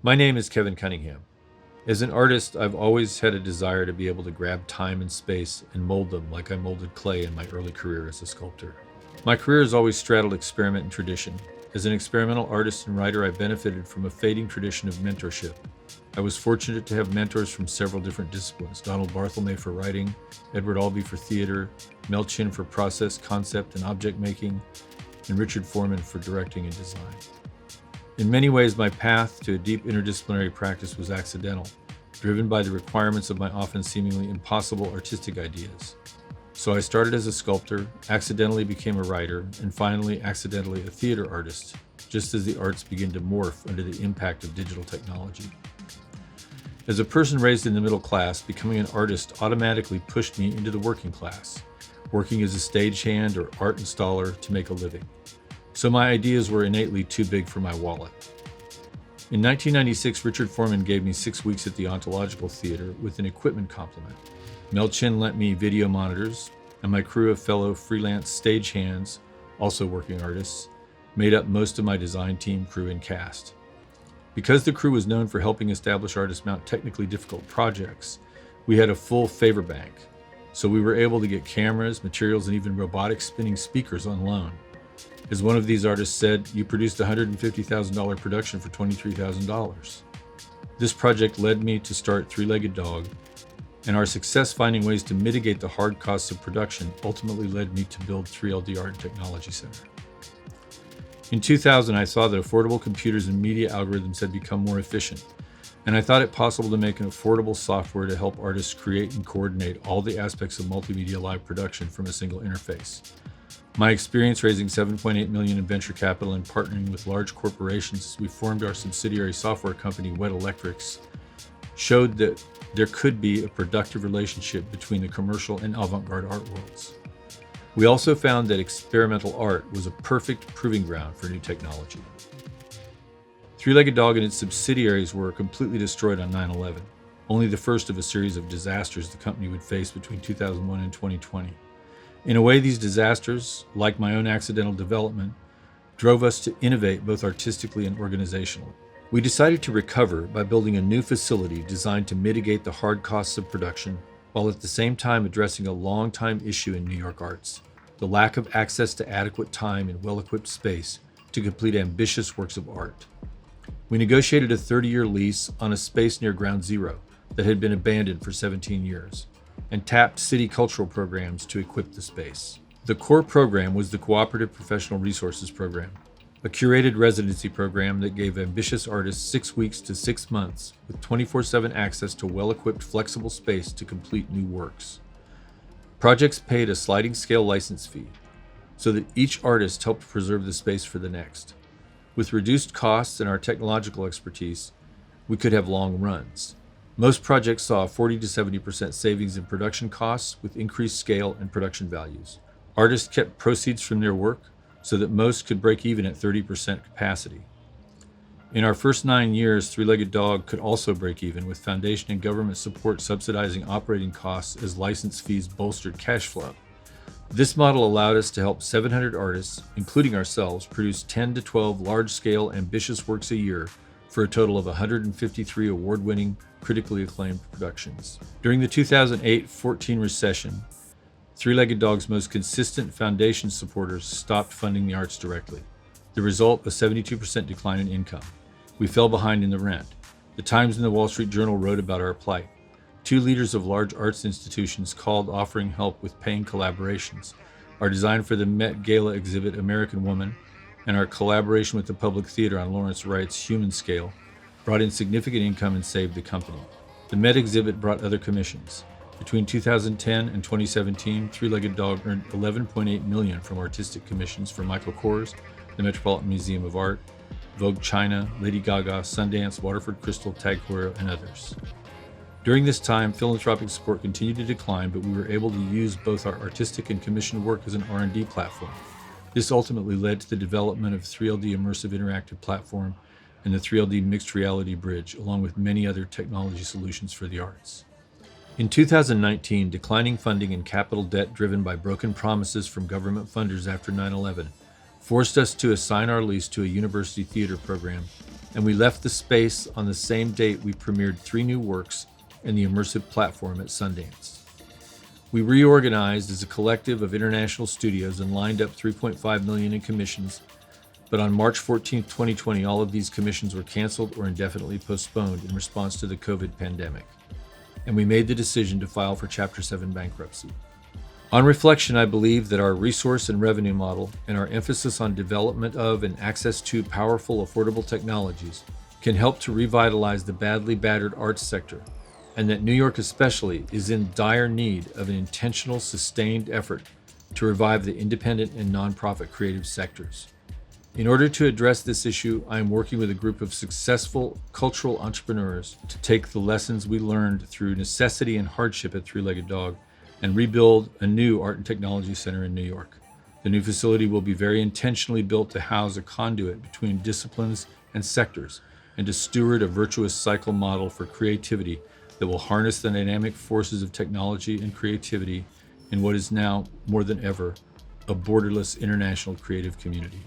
My name is Kevin Cunningham. As an artist, I've always had a desire to be able to grab time and space and mold them like I molded clay in my early career as a sculptor. My career has always straddled experiment and tradition. As an experimental artist and writer, I benefited from a fading tradition of mentorship. I was fortunate to have mentors from several different disciplines: Donald Barthelme for writing, Edward Albee for theater, Mel Chin for process, concept, and object making, and Richard Foreman for directing and design. In many ways, my path to a deep interdisciplinary practice was accidental, driven by the requirements of my often seemingly impossible artistic ideas. So I started as a sculptor, accidentally became a writer, and finally accidentally a theater artist, just as the arts begin to morph under the impact of digital technology. As a person raised in the middle class, becoming an artist automatically pushed me into the working class, working as a stagehand or art installer to make a living. So my ideas were innately too big for my wallet. In 1996, Richard Foreman gave me 6 weeks at the Ontological Theater with an equipment complement. Mel Chin lent me video monitors, and my crew of fellow freelance stagehands, also working artists, made up most of my design team, crew, and cast. Because the crew was known for helping established artists mount technically difficult projects, we had a full favor bank, so we were able to get cameras, materials, and even robotic spinning speakers on loan. As one of these artists said, "You produced a $150,000 production for $23,000. This project led me to start Three-Legged Dog, and our success finding ways to mitigate the hard costs of production ultimately led me to build 3LD Art and Technology Center. In 2000, I saw that affordable computers and media algorithms had become more efficient, and I thought it possible to make an affordable software to help artists create and coordinate all the aspects of multimedia live production from a single interface. My experience raising $7.8 million in venture capital and partnering with large corporations as we formed our subsidiary software company, Wet Electrics, showed that there could be a productive relationship between the commercial and avant-garde art worlds. We also found that experimental art was a perfect proving ground for new technology. Three-Legged Dog and its subsidiaries were completely destroyed on 9/11, only the first of a series of disasters the company would face between 2001 and 2020. In a way, these disasters, like my own accidental development, drove us to innovate both artistically and organizationally. We decided to recover by building a new facility designed to mitigate the hard costs of production, while at the same time addressing a long-time issue in New York arts: the lack of access to adequate time and well-equipped space to complete ambitious works of art. We negotiated a 30-year lease on a space near Ground Zero that had been abandoned for 17 years, and tapped city cultural programs to equip the space. The core program was the Cooperative Professional Resources Program, a curated residency program that gave ambitious artists 6 weeks to 6 months with 24/7 access to well-equipped flexible space to complete new works. Projects paid a sliding scale license fee so that each artist helped preserve the space for the next. With reduced costs and our technological expertise, we could have long runs. Most projects saw a 40 to 70% savings in production costs with increased scale and production values. Artists kept proceeds from their work so that most could break even at 30% capacity. In our first 9 years, Three-Legged Dog could also break even, with foundation and government support subsidizing operating costs as license fees bolstered cash flow. This model allowed us to help 700 artists, including ourselves, produce 10 to 12 large-scale, ambitious works a year for a total of 153 award-winning, critically acclaimed productions. During the 2008-14 recession, Three-Legged Dog's most consistent foundation supporters stopped funding the arts directly. The result, a 72% decline in income. We fell behind in the rent. The Times and the Wall Street Journal wrote about our plight. 2 leaders of large arts institutions called offering help with paying collaborations. Our design for the Met Gala exhibit, American Woman, and our collaboration with the Public Theater on Lawrence Wright's Human Scale brought in significant income and saved the company. The Met exhibit brought other commissions. Between 2010 and 2017, Three-Legged Dog earned $11.8 million from artistic commissions for Michael Kors, the Metropolitan Museum of Art, Vogue China, Lady Gaga, Sundance, Waterford Crystal, Tag Heuer, and others. During this time, philanthropic support continued to decline, but we were able to use both our artistic and commissioned work as an R&D platform. This ultimately led to the development of 3LD Immersive Interactive Platform and the 3LD Mixed Reality Bridge, along with many other technology solutions for the arts. In 2019, declining funding and capital debt driven by broken promises from government funders after 9/11 forced us to assign our lease to a university theater program and we left the space on the same date we premiered 3 new works in the immersive platform at Sundance. We reorganized as a collective of international studios and lined up $3.5 million in commissions, but on March 14, 2020, all of these commissions were canceled or indefinitely postponed in response to the COVID pandemic, and we made the decision to file for Chapter 7 bankruptcy. On reflection, I believe that our resource and revenue model and our emphasis on development of and access to powerful, affordable technologies can help to revitalize the badly battered arts sector, and that New York especially is in dire need of an intentional, sustained effort to revive the independent and nonprofit creative sectors. In order to address this issue, I am working with a group of successful cultural entrepreneurs to take the lessons we learned through necessity and hardship at Three-Legged Dog and rebuild a new art and technology center in New York. The new facility will be very intentionally built to house a conduit between disciplines and sectors and to steward a virtuous cycle model for creativity that will harness the dynamic forces of technology and creativity in what is now, more than ever, a borderless international creative community.